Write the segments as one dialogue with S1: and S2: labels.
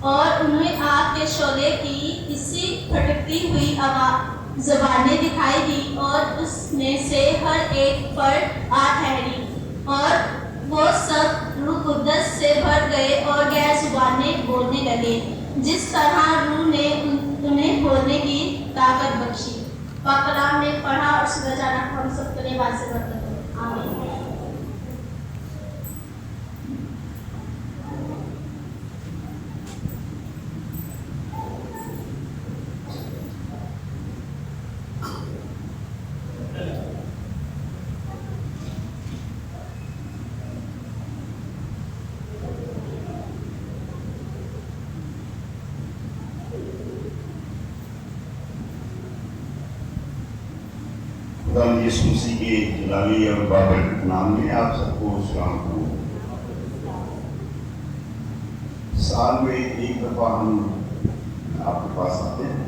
S1: اور انہیں آگ کے شعلے کی کسی پھٹکتی ہوئی زبانیں دکھائی دی اور اس میں سے ہر ایک پر آ ٹھہری، اور وہ سب روح قدس سے بھر گئے اور غیر زبانیں بولنے لگے جس طرح روح نے انہیں بولنے کی طاقت بخشی۔ پاک کلام نے پڑھا اور سنا جانا ہم سب کے لیے باعث برکت ہو۔ آمین۔
S2: خدا یسوع مسیح کے جلالی اور بابرکت نام میں آپ سب کو سلام کروں۔ سال میں ایک دفعہ ہم آپ کے پاس آتے ہیں،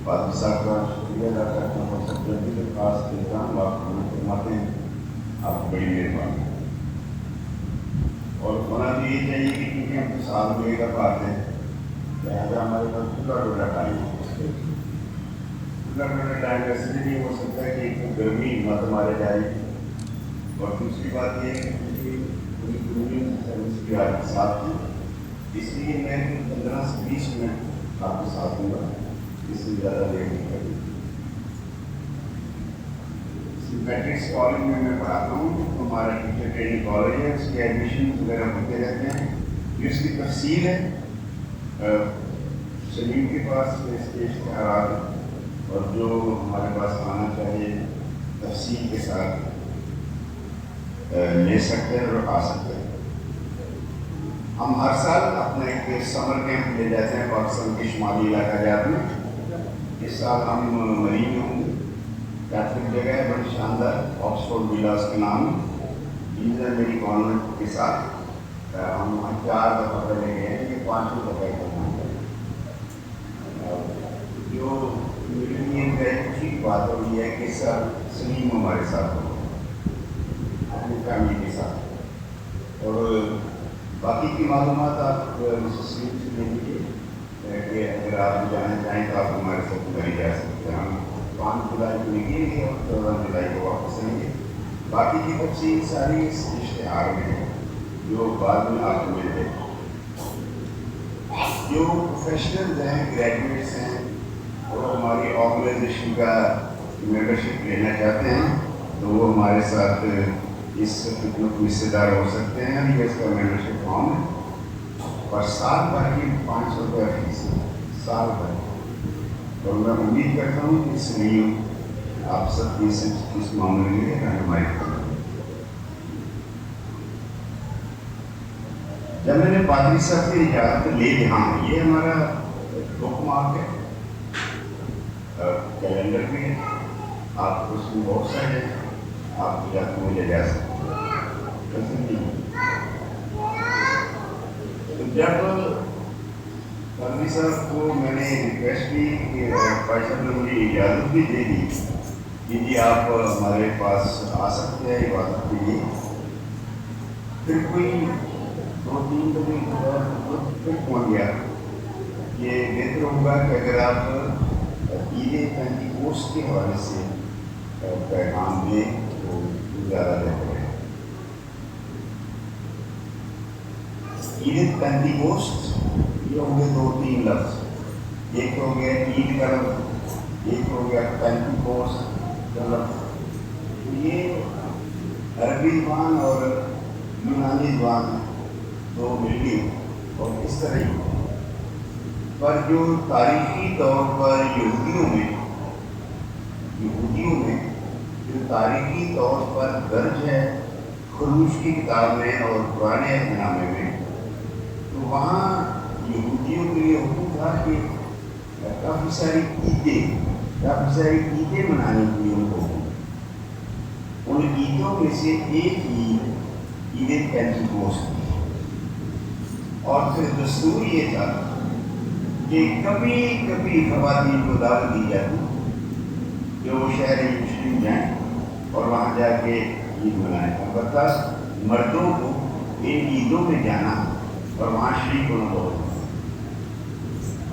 S2: پادری صاحب کا شکریہ ادا کرتا ہوں اور سب جلدی درخواست دیتا ہوں آپ کو فرماتے ہیں آپ کو بڑی مہربانی، اور ہونا بھی یہ چاہیے کہ کیونکہ ہم تو سال میں ایک دفعہ آتے ہیں لہٰذا ہمارے پاس پورا ڈوڈا ٹائم ہے۔ ٹائم ایسے بھی نہیں ہو سکتا ہے کہ ایک گرمی مت مارے جائے، اور دوسری بات یہ ہے کہ پوری سروس بھی آپ کے ساتھ تھی، اس لیے میں 15 سے 20 منٹ آپ کے ساتھ ہوں گا، اس سے زیادہ لیٹ نہیں کروں۔ میٹرکس کالج میں پڑھاتا ہوں، ہمارا ٹیچر ٹریننگ کالج ہے، اس کے ایڈمیشن وغیرہ ہوتے رہتے ہیں، اس کی تفصیل ہے سلیم کے پاس اس کے اشتہارات، اور جو ہمارے پاس آنا چاہیے تفصیل کے ساتھ لے سکتے ہیں اور آ سکتے ہیں۔ ہم ہر سال اپنا ایک سمر کیمپ لے جاتے ہیں پاکستان کے شمالی علاقہ جات میں۔ اس سال ہم مری میں ہوں گے، کیتھولک جگہ ہے بڑی شاندار، آکسفورڈ ولاس کے نام ہے، میری کانوینٹ کے ساتھ ہم وہاں 4 دفعہ پہلے گئے ہیں، یہ 5ویں دفعہ کرنا ہے۔ جو میرے لیے بہت خوشی کی بات ہو رہی ہے کہ سر سلیم ہمارے ساتھ ہو اپنی فیملی کے ساتھ، اور باقی کی معلومات آپ مسز سلیم سے لے لیجیے کہ اگر آپ جانا چاہیں تو آپ ہمارے ساتھ گھر جا سکتے ہیں۔ ہم 5 جولائی کو نکلیں گے اور 14 جولائی کو واپس آئیں گے۔ باقی کی تفصیل ساری اس اشتہار میں ہے جو بعد میں آپ کو مل جائے۔ جو پروفیشنلز ہیں، گریجویٹس ہیں اور ہماری آرگنائزیشن کا ممبرشپ لینا چاہتے ہیں تو وہ ہمارے ساتھ اس خدمت میں حصہ دار ہو سکتے ہیں۔ یہ اس کا ممبرشپ فارم ہے اور سال بھر کی 500 روپے فیس ہے، سال بھر، اور میں امید کرتا ہوں کہ اس لیے آپ سب کی اس معاملے میں رہنمائی کریں۔ جب میں نے پادری صاحب کی اجازت لے لی، ہاں یہ ہمارا بک مارک ہے، کیلنڈر بھی ہے، آپ اس میں بہت سارے آپ اجازت میں لے جا سکتے ہیں۔ تو جب پادری صاحب کو میں نے ریکویسٹ کی کہ بھائی صاحب نے مجھے اجازت بھی دے دی کہ جی آپ ہمارے پاس آ سکتے ہیں عبادت کے لیے، پھر کوئی 2-3 بجے پھر پہنچ گیا کہ بہتر ہوگا کہ اگر آپ عید پینتیکوست کے حوالے سے پیغام دیں تو زیادہ بہتر ہے۔ عید پینتیکوست یہ ہو گئے 2-3 لفظ، ایک ہو گیا عید کا لفظ، ایک ہو گیا پینتیکوست کا لفظ۔ یہ عربی زبان اور یونانی زبان دو مل گئی اور اس طرح ہی، پر جو تاریخی طور پر یہودیوں میں جو تاریخی طور پر درج ہے خروج کی کتاب میں اور پرانے عہد نامے میں، تو وہاں یہودیوں کے لیے حکم تھا کہ کافی ساری عیدیں منانے کے لیے ان کو، ان عیدوں میں سے ایک عید پینتیکوست تھی، اور پھر دستور یہ تھا کہ کبھی کبھی خواتین کو دعوت دی جاتی جو وہ شہر یروشلم جائیں اور وہاں جا کے عید منائیں، البتہ مردوں کو ان عیدوں میں جانا اور وہاں شریک ہونا بہت ہے۔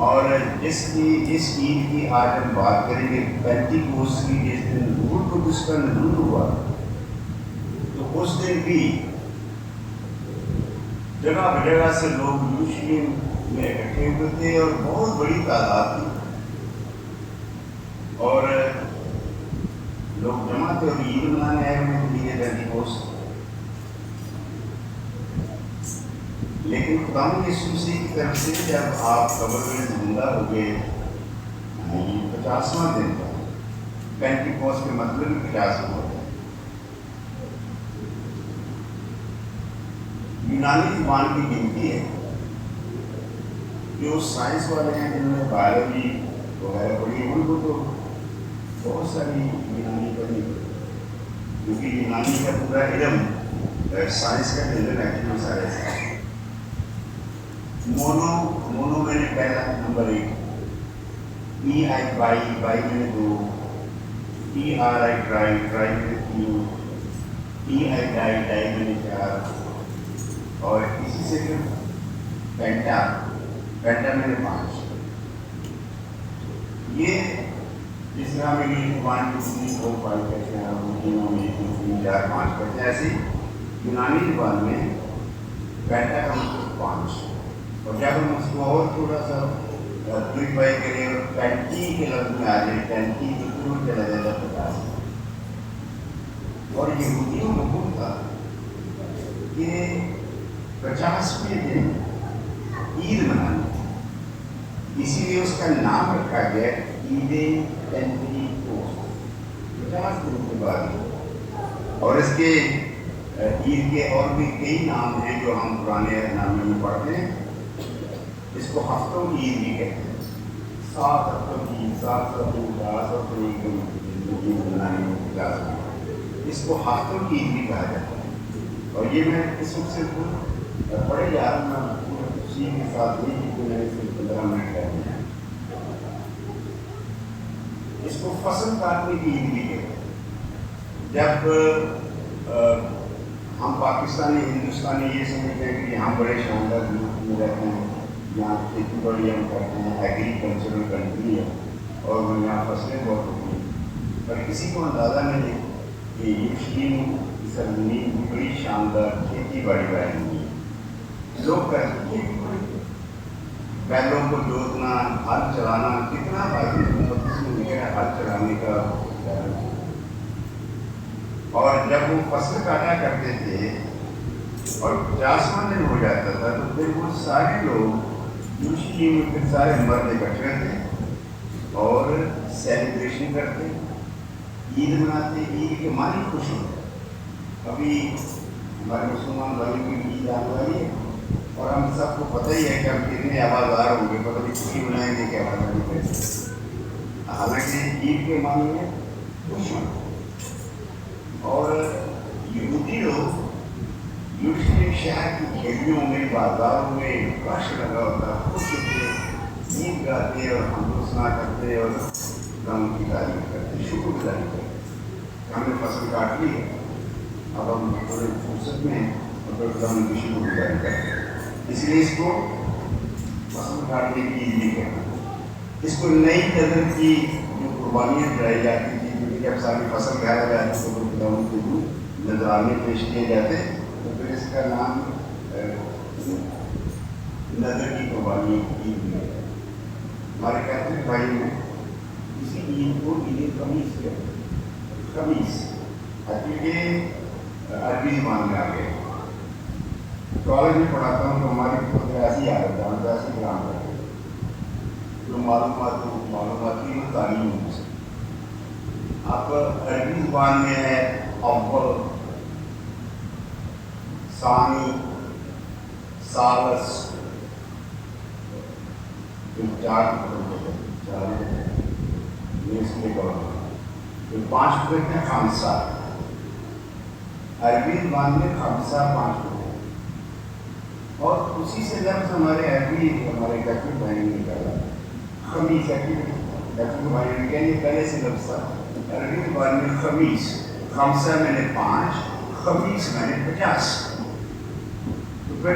S2: اور جس عید کی آج ہم بات کریں گے پینٹیکوسٹ کی، جس دن روح القدس کا نزول ہوا، تو اس دن بھی جگہ جگہ سے لوگ یروشلم میں اکٹھے ہوئے تھے اور بہت بڑی تعداد تھی، اور لوگ جمع تھے اور عید منانے آئے ہوئے تھے پینٹیکوسٹ۔ لیکن خدا یسوع مسیح کی طرف سے جب آپ قبر میں زندہ ہو گئے، 50واں دن تھا، پینٹیکوسٹ کے مطلب 50واں ہوتا ہے۔ یونانی زبان کی گنتی ہے، جو سائنس والے ہیں جنہوں نے بایولوجی وغیرہ پڑھی ان کو تو بہت ساری یونانی پڑھی، کیونکہ یونانی کا پورا علم سائنس کا علم ہے کہ سارے مونو میں نے پہلا نمبر 1، بائی میں نے 2، ٹرائی میں نے 3، ڈائی میں نے 4، اور اسی سے پھر پینٹا میں نے 5۔ یہ جس طرح میں 1 2 3 4 5 کہتے ہیں، 2 3 4 5 کہتے ہیں، ایسے یونانی زبان میں پینٹا کا مطلب 5۔ اور جب ہم اس کو اور تھوڑا سا کلیفائی کریں اور پینٹی کے لفظ میں آ جائے، پینٹی تو ضرور چلا جائے گا 50۔ اور یہودیوں کو حکم تھا کہ 50ویں دن عید منانی، اسی لیے اس کا نام رکھا گیا عید پینٹیکوسٹ، 50 دن کے بعد۔ اور اس کے عید کے اور بھی کئی نام ہیں جو ہم پرانے نامے میں پڑھتے ہیں۔ اس کو ہفتوں کی عید بھی کہتے ہیں، 7 ہفتوں کی عید، 7 ہفتوں کی عید منانے میں، اس کو ہفتوں کی عید بھی کہا جاتا ہے۔ اور یہ میں اس وقت سے پڑھے جا رہا ہوں، میں اسی کے ساتھ نہیں کہ میں نے صرف 15 منٹ کر دیا۔ اس کو فصل کاٹنے کی عید بھی کہتے ہیں۔ جب ہم پاکستانی ہندوستانی یہ سمجھتے ہیں کہ یہاں بڑے شاندار ملک میں رہتے ہیں، یہاں کھیتی باڑی ہم کرتے ہیں، ایگریکلچرل کنٹری ہے اور یہاں فصلیں بہت ہوتی ہیں، پر کسی کو اندازہ نہیں ہے کہ یروشلم کی سرزمین بھی بڑی شاندار کھیتی باڑی والی ہوئی ہے۔ لوگ کرتے ہیں بیلوں کو جوتنا، ہل چلانا، کتنا بائبل مقدس میں لکھا ہے ہل چلانے کا۔ اور جب وہ فصل کاٹا کرتے تھے اور 50واں دن ہو جاتا تھا تو پھر وہ سارے لوگ یروشلم میں پھر سارے مرد اکٹھے تھے اور سیلیبریشن کرتے، عید مناتے، عید کے معنی خوش ہوتے۔ ابھی ہمارے مسلمان بھائیوں کی عید آنے والی ہے اور ہم سب کو پتہ ہی ہے کہ ہم کتنے آوازدار ہوں گے، پتہ نہیں خوشی منائیں گے کہ آواز نہیں کریں۔ حالانکہ عید کے معنی ہے خوش ہونا۔ اور یہودی لوگ یروشلم شہر کی گلیوں میں، بازاروں میں رش لگا ہوتا، خوش ہوتے، گیت گاتے اور حمد و ثنا کرتے اور غم کی تعریف کرتے، شکر گزاری کرتے۔ ہم نے فصل کاٹ لی ہے، اب ہم تھوڑے فرصت میں ہیں اور پھر غم کی شکر گزاری کرتے ہیں، اس لیے اس کو فصل کاٹنے کی عید بھی کہتے ہیں۔ اس کو نئی نظر کی جو قربانیاں چڑھائی جاتی تھی، کیونکہ جب ساری فصل گایا جاتی تو خداوند کے نذرانے پیش کیے جاتے، تو پھر اس کا نام نظر کی قربانی عید میں ہے۔ ہمارے کیتھولک بھائی میں اسی عید کو عید خمیس کہتے ہیں، خمیس حقیقی عربی زبان میں آ گئے۔ کالج میں پڑھاتا ہوں تو ہماری ایسی عادت ہے، ہم تو ایسی کلام کرتے ہیں جو معلوماتی تعلیم ہو سکتی۔ آپ عربی زبان میں ہے اول، ثانی، ثالث، پھر 4 پھر 5 کہتے ہیں خامسہ۔ عربی زبان میں خامسہ 5 ہوتے ہیں، اور اسی سے لفظ ہمارے کیتھولک بھائی نے نکالا خمیس۔ کیتھولک بھائی نے کہا یہ پہلے سے لفظ تھا عربی زبان میں خمیس، خامسہ میں نے 5، خمیس میں نے 50۔ تو پھر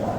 S2: 4।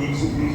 S2: 120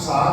S2: 7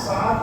S2: 7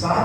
S2: 7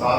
S2: 7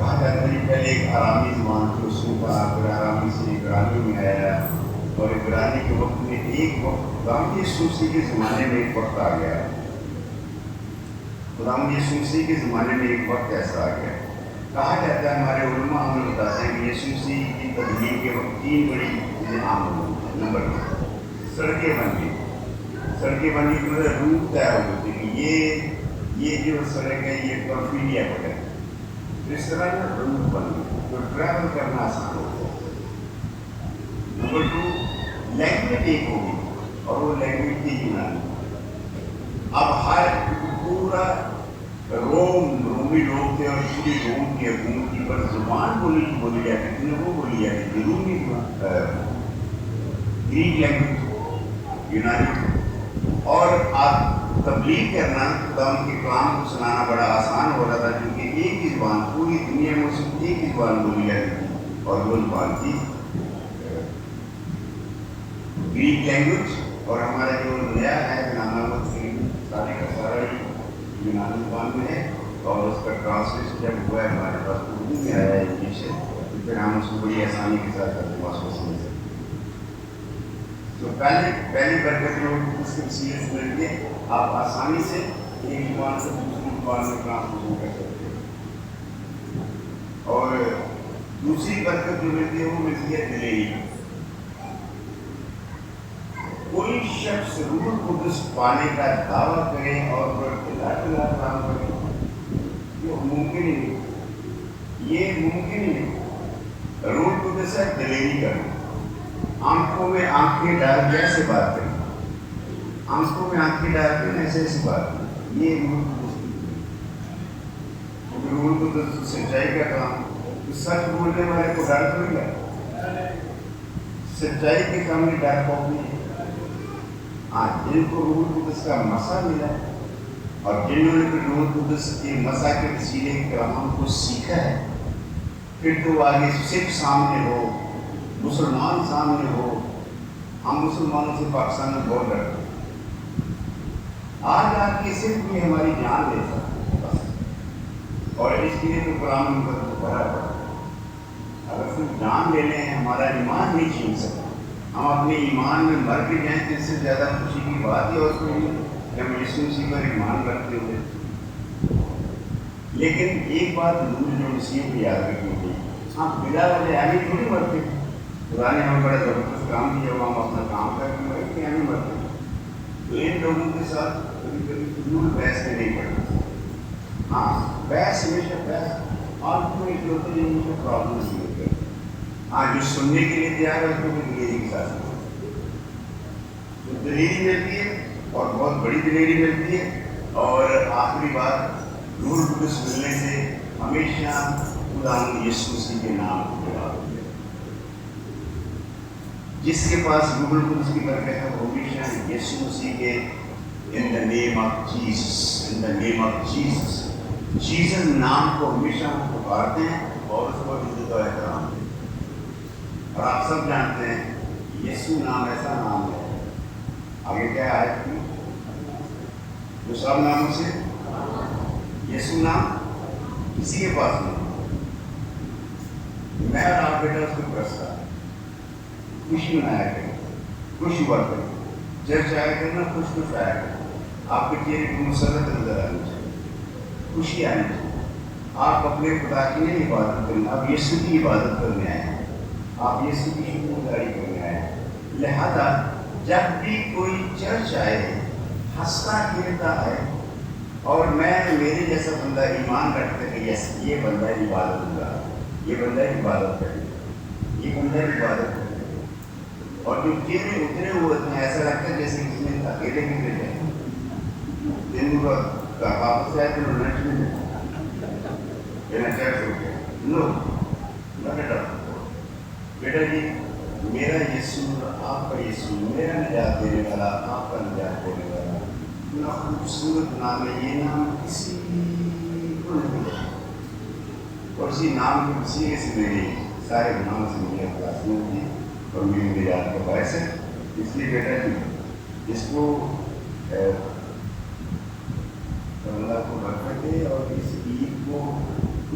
S2: کہا جاتا ہے پہلے ایک آرامی زبان تھی، اس کو کہا پھر آرامی سے عبرانی میں آیا، اور عبرانی کے وقت میں ایک وقت خداوند یسوع مسیح کے زمانے میں ایک وقت آ گیا، خداوند یسوع مسیح کے زمانے میں ایک وقت ایسا آ گیا. کہا جاتا ہے، ہمارے علماء ہمیں بتاتے ہیں کہ یسوع مسیح کی تبلیغ کے وقت 3 بڑی چیزیں عام ہو گئی. نمبر 1 سڑکیں بن گئی. سڑکیں بن گئی مطلب روٹ طے ہو گئی کہ یہ جو سڑک ہے یہ پرفیلیا پر ہے. اس طرح نا روٹ بن گئی تو ٹریول کرنا آسان ہو گیا. نمبر 2 لینگویج ایک ہو گئی، اور وہ لینگویج تھی یونانی. اب ہر پورا رومی لوگ تھے، اور پوری روم کی حکومت کی پر زبان بولی جاتی تھی، وہ بولی جاتی تھی رومی گریک لینگویج، یونانی. اور آپ تبلیغ کرنا، خداوند کے کلام کو سنانا بڑا آسان ہو رہا تھا، کیونکہ ایک ہی زبان پوری دنیا میں صرف ایک ہی زبان بولی جاتی تھی، اور وہ زبان تھی گریک لینگویج. اور ہمارا جو نیا ہے نامہ سارے کا سارا ہی یونانی زبان میں ہے، اور اس کا ٹرانسلیشن جب ہوا ہے ہمارے پاس اردو میں آیا ہے انگلش سے، تو پھر ہم اس کو بڑی آسانی کے ساتھ ترجمہ کو سمجھ سکتے. تو پہلی برکت جو اس کے وسیلے سے ملتی ہے، آپ آسانی سے ایک زبان سے دوسری زبان میں ٹرانسلیشن کر سکتے ہیں. اور دوسری برکت جو ملتی ہے وہ ملتی ہے دلیری. کوئی شخص روح القدس پانے کا دعویٰ کرے اور کام کرے، یہ ممکن ہی نہیں، یہ ممکن ہی نہیں. روح القدس ہے دلیری کرنا. آنکھوں میں آنکھیں ڈال کے ایسے بات کریں، آنکھوں میں آنکھیں ڈال کے ایسے ایسی بات کریں، یہ روح القدس سچائی کا کام. تو سچ بولنے والے کو ڈر تھوڑی ہے، سچائی کے سامنے ڈر پاؤ نہیں. ہاں، جن کو روح القدس کا مسا ملا ہے، اور جنہوں نے روح القدس کے مسا کے وسیلے کلام کو سیکھا ہے، پھر تو آگے سکھ سامنے ہو، مسلمان سامنے ہو. ہم مسلمانوں سے پاکستان میں بہت ڈرتے ہیں. آج کے صرف یہ ہماری جان لے سکتے بس، اور اس لیے تو قرآن مقدس کو بھرا پڑا. اگر صرف جان لے لیں، ہمارا ایمان نہیں چھین سکتا. ہم اپنے ایمان میں مر کے جائیں تو اس سے زیادہ خوشی کی بات ہی اور کوئی نہیں کہ ہم یسوع مسیح پر ایمان رکھتے ہوئے. لیکن ایک بات ضرور جو مسیح کو یاد رکھنی چاہیے، ہم بلا وجہ ایسے تھوڑی مرتے. خدا نے ہمیں بڑا زبردست کام دیا، وہ ہم اپنا کام کر کے مرے کہ ہمیں مرتے. تو ان لوگوں کے ساتھ کبھی کبھی فضول بحث میں نہیں پڑنا. ہاں، بحث ہمیشہ بحث اور کوئی جو ہوتے ہیں ہمیشہ پرابلم نہیں ہوتے. ہاں، جو سننے کے لیے تیار ہے اس کو بھی دلیری کے ساتھ تو دلیری ملتی ہے، اور بہت بڑی دلیری ملتی ہے. اور آخری بات، روح القدس ملنے سے ہمیشہ خداوند یسوع مسیح کے نام کو یاد ہوتے ہیں. جس کے پاس روح القدس کی برکت ہے وہ ہمیشہ یسوع مسیح کے in the name of Jesus, in the name of Jesus, Jesus نام کو ہمیشہ وہ پکارتے ہیں اور اس کو عزت و احترام دیتے ہیں. اور آپ سب جانتے ہیں یسوع نام ایسا نام ہے، آگے کیا آیت کی، جو سب ناموں سے یسوع نام کسی کے پاس نہیں. میں اور آپ بیٹا اس کو پرستا خوشی منایا کریں، خوش ہوا کریں، چرچ آیا کرنا، خوش آیا کریں. آپ کے چہرے کو مسرت نظر آنی چاہیے، خوشی آنی چاہیے. آپ اپنے خدا کی نہیں عبادت کریں، آپ یسوع کی عبادت کرنے آئے ہیں، آپ یسوع کی شکرداری کرنے آئے ہیں. لہذا جب بھی کوئی چرچ آئے، ہنستا کھیلتا ہے، اور میرے جیسا بندہ ایمان رکھتا ہے کہ یس یہ بندہ عبادت گزار، یہ بندہ عبادت کرے، یہ بندہ عبادت کرے، اور جو چہرے اترے ہوئے ہیں ایسا لگتا ہے جیسے کسی نے اکیلے نکلے جائے. دن کا واپس آئے تو لنچ میں میرا چرچ ہو گیا. لو بیٹا جی، میرا یسوع آپ کا یسوع، میرا نجات دینے والا آپ کا نجات دینے والا، اتنا خوبصورت نام ہے. یہ نام کسی کو نہیں ملا، اور اسی نام کے وسیلے سے میری سارے گناہوں سے مجھے خلاصی ہوتی اور میری نجات کا باعث ہے. اس لیے بیٹا جی اس کو اللہ کو برکت دے، اور اس عید کو